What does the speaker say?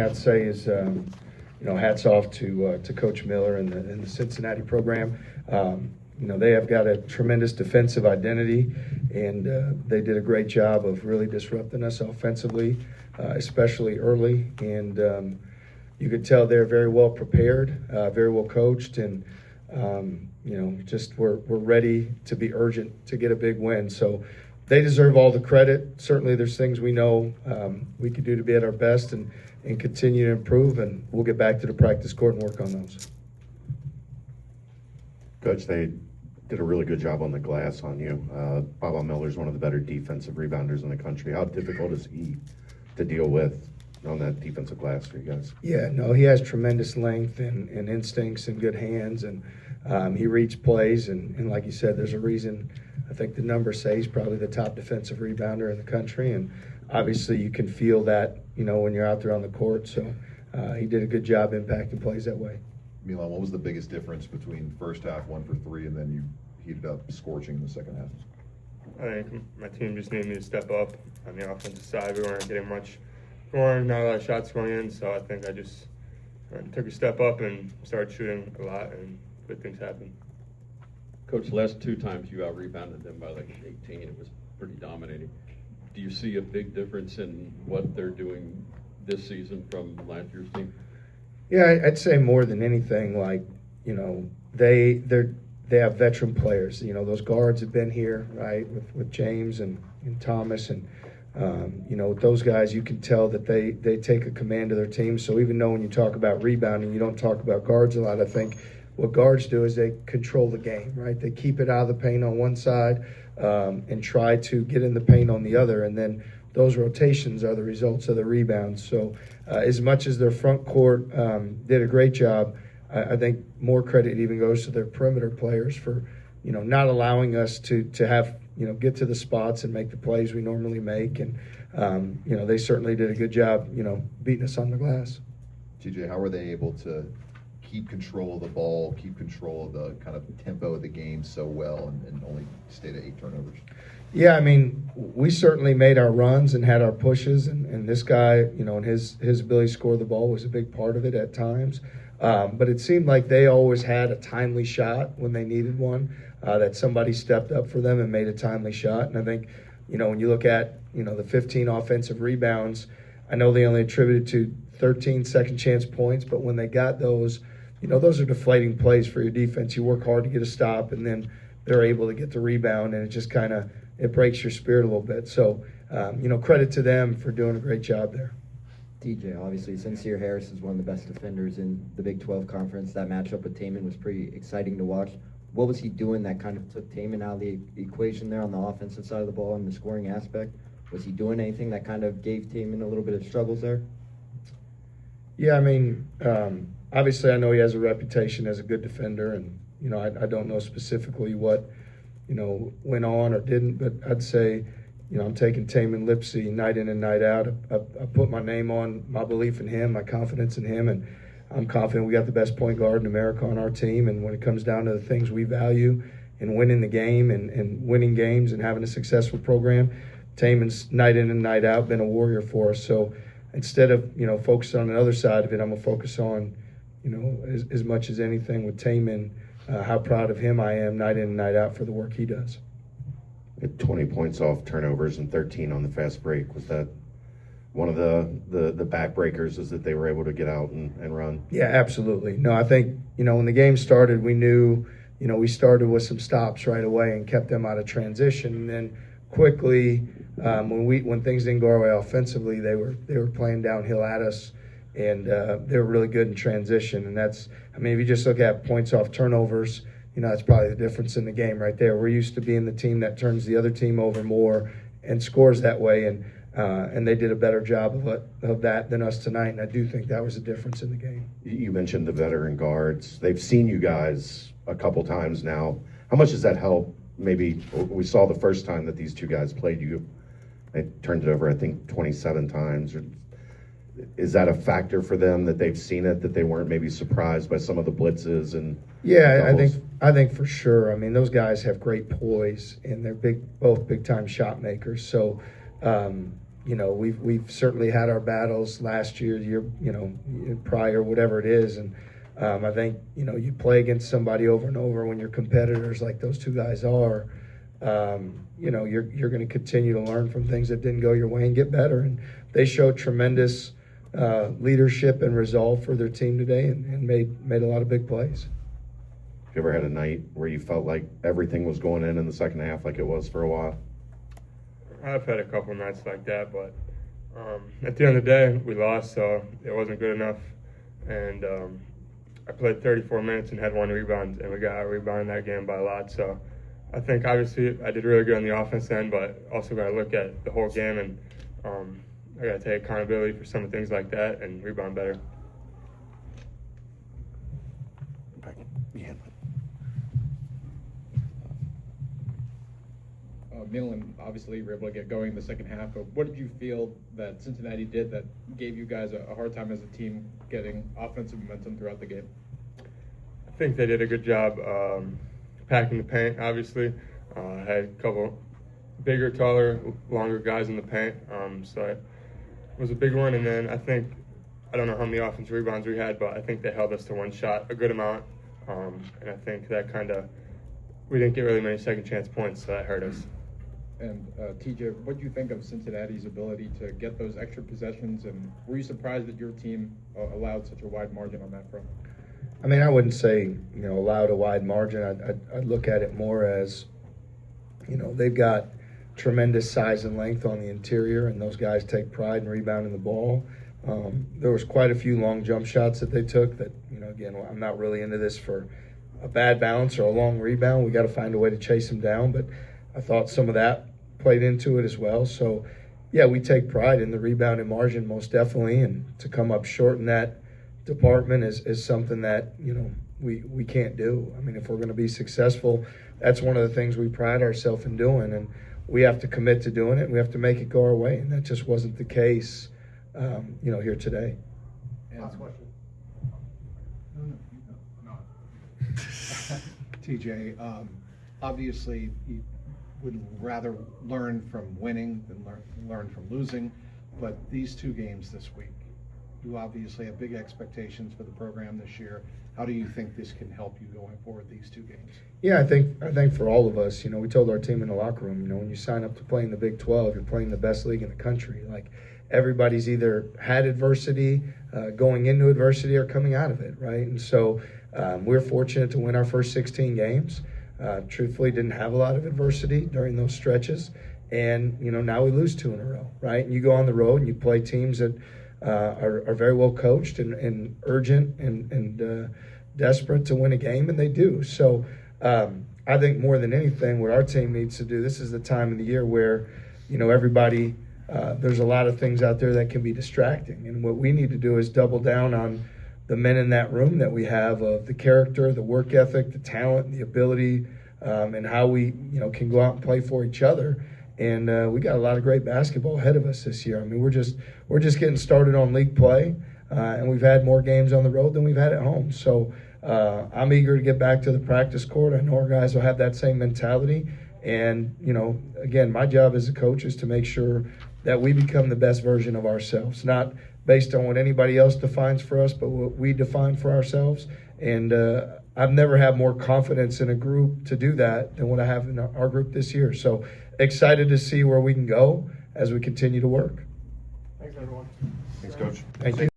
I'd say is, hats off to Coach Miller and the Cincinnati program. They have got a tremendous defensive identity, and they did a great job of really disrupting us offensively, especially early. And you could tell they're very well prepared, very well coached, and just we're ready to be urgent to get a big win. So they deserve all the credit. Certainly, there's things we know we could do to be at our best and continue to improve, and we'll get back to the practice court and work on those. Coach, they did a really good job on the glass on you. Bob Miller's one of the better defensive rebounders in the country. How difficult is he to deal with on that defensive glass for you guys? Yeah, no, he has tremendous length and instincts and good hands, and he reads plays, and like you said, there's a reason. I think the numbers say he's probably the top defensive rebounder in the country, and obviously you can feel that, when you're out there on the court. So he did a good job impacting plays that way. Milan, what was the biggest difference between first half 1 for 3 and then you heated up scorching in the second half? I think my team just needed me to step up on the offensive side. We weren't getting much scoring, not a lot of shots going in, so I think I just took a step up and started shooting a lot, and good things happened. Coach, the last 2 times you out-rebounded them by like 18. It was pretty dominating. Do you see a big difference in what they're doing this season from last year's team? Yeah, I'd say more than anything, they have veteran players. Those guards have been here, right, with James and Thomas, and with those guys, you can tell that they take a command of their team. So even though when you talk about rebounding, you don't talk about guards a lot, I think what guards do is they control the game, right? They keep it out of the paint on one side and try to get in the paint on the other, and then those rotations are the results of the rebounds. So as much as their front court did a great job, I think more credit even goes to their perimeter players for, not allowing us to have, get to the spots and make the plays we normally make. And, they certainly did a good job, beating us on the glass. TJ, how were they able to keep control of the ball, keep control of the kind of tempo of the game so well and only stayed at 8 turnovers? Yeah, we certainly made our runs and had our pushes, and this guy, and his ability to score the ball was a big part of it at times. But it seemed like they always had a timely shot when they needed one, that somebody stepped up for them and made a timely shot. And I think, when you look at, the 15 offensive rebounds, I know they only attributed to 13 second chance points, but when they got those, those are deflating plays for your defense. You work hard to get a stop, and then they're able to get the rebound, and it just kind of it breaks your spirit a little bit. So, credit to them for doing a great job there. DJ, obviously, Sincere Harris is one of the best defenders in the Big 12 Conference. That matchup with Taman was pretty exciting to watch. What was he doing that kind of took Taman out of the equation there on the offensive side of the ball and the scoring aspect? Was he doing anything that kind of gave Taman a little bit of struggles there? Yeah, obviously I know he has a reputation as a good defender, and, I don't know specifically what, went on or didn't, but I'd say, I'm taking Taman Lipsey night in and night out. I put my name on my belief in him, my confidence in him, and I'm confident we got the best point guard in America on our team. And when it comes down to the things we value in winning the game and winning games and having a successful program, Taman's night in and night out been a warrior for us. So instead of, focusing on the other side of it, I'm going to focus on, as much as anything with Taman, how proud of him I am night in and night out for the work he does. 20 points off turnovers and 13 on the fast break. Was that one of the backbreakers, is that they were able to get out and run? Yeah, absolutely. No, I think, when the game started, we knew, we started with some stops right away and kept them out of transition. And then quickly, when things didn't go our way offensively, they were playing downhill at us, and they were really good in transition. And that's, if you just look at points off turnovers, that's probably the difference in the game right there. We're used to being the team that turns the other team over more and scores that way, and they did a better job of that than us tonight, and I do think that was a difference in the game. You mentioned the veteran guards. They've seen you guys a couple times now. How much does that help? Maybe we saw the first time that these two guys played you. They turned it over, I think, 27 times. Is that a factor for them that they've seen it, that they weren't maybe surprised by some of the blitzes and? Yeah, I think for sure. Those guys have great poise, and they're both big time shot makers. So, you know, we've certainly had our battles last year, the year, you know, prior, whatever it is, and I think, you know, you play against somebody over and over when you're competitors like those two guys are. You know, you're going to continue to learn from things that didn't go your way and get better. And they showed tremendous leadership and resolve for their team today, and made a lot of big plays. Have you ever had a night where you felt like everything was going in the second half like it was for a while? I've had a couple nights like that, but at the end of the day, we lost, so it wasn't good enough. And I played 34 minutes and had 1 rebound, and we got out-rebounded that game by a lot. So I think obviously I did really good on the offense end, but also got to look at the whole game, and I got to take accountability for some of things like that and rebound better. Milan, obviously, you were able to get going in the second half, but what did you feel that Cincinnati did that gave you guys a hard time as a team getting offensive momentum throughout the game? I think they did a good job packing the paint, obviously. Had a couple bigger, taller, longer guys in the paint, so it was a big one. And then I don't know how many offensive rebounds we had, but I think they held us to 1 shot a good amount, and I think that we didn't get really many second chance points, so that hurt us. And TJ, what do you think of Cincinnati's ability to get those extra possessions, and were you surprised that your team allowed such a wide margin on that front? I mean, I wouldn't say, you know, allowed a wide margin. I'd look at it more as, you know, they've got tremendous size and length on the interior, and those guys take pride in rebounding the ball. There was quite a few long jump shots that they took that, you know, again, I'm not really into this for a bad bounce or a long rebound. We got to find a way to chase them down, but I thought some of that played into it as well. So, yeah, we take pride in the rebounding margin most definitely, and to come up short in that department is something that, you know, we can't do. I mean, if we're going to be successful, that's one of the things we pride ourselves in doing, and we have to commit to doing it, and we have to make it go our way, and that just wasn't the case, you know, here today. Last question. TJ, obviously you would rather learn from winning than learn from losing, but these 2 games this week, you obviously have big expectations for the program this year. How do you think this can help you going forward, these 2 games? Yeah, I think for all of us, you know, we told our team in the locker room, you know, when you sign up to play in the Big 12, you're playing the best league in the country. Like, everybody's either had adversity, going into adversity, or coming out of it, right? And so we're fortunate to win our first 16 games. Truthfully, didn't have a lot of adversity during those stretches. And, you know, now we lose 2 in a row, right? And you go on the road and you play teams that are very well coached and urgent and desperate to win a game, and they do. So I think more than anything, what our team needs to do, this is the time of the year where, you know, everybody, there's a lot of things out there that can be distracting. And what we need to do is double down on the men in that room that we have, of the character, the work ethic, the talent, the ability, and how we, you know, can go out and play for each other. And we got a lot of great basketball ahead of us this year. I mean, we're just getting started on league play, and we've had more games on the road than we've had at home. So I'm eager to get back to the practice court. I know our guys will have that same mentality. And, you know, again, my job as a coach is to make sure that we become the best version of ourselves, not based on what anybody else defines for us, but what we define for ourselves. And I've never had more confidence in a group to do that than what I have in our group this year. So excited to see where we can go as we continue to work. Thanks, everyone. Thanks, Coach. Thank you.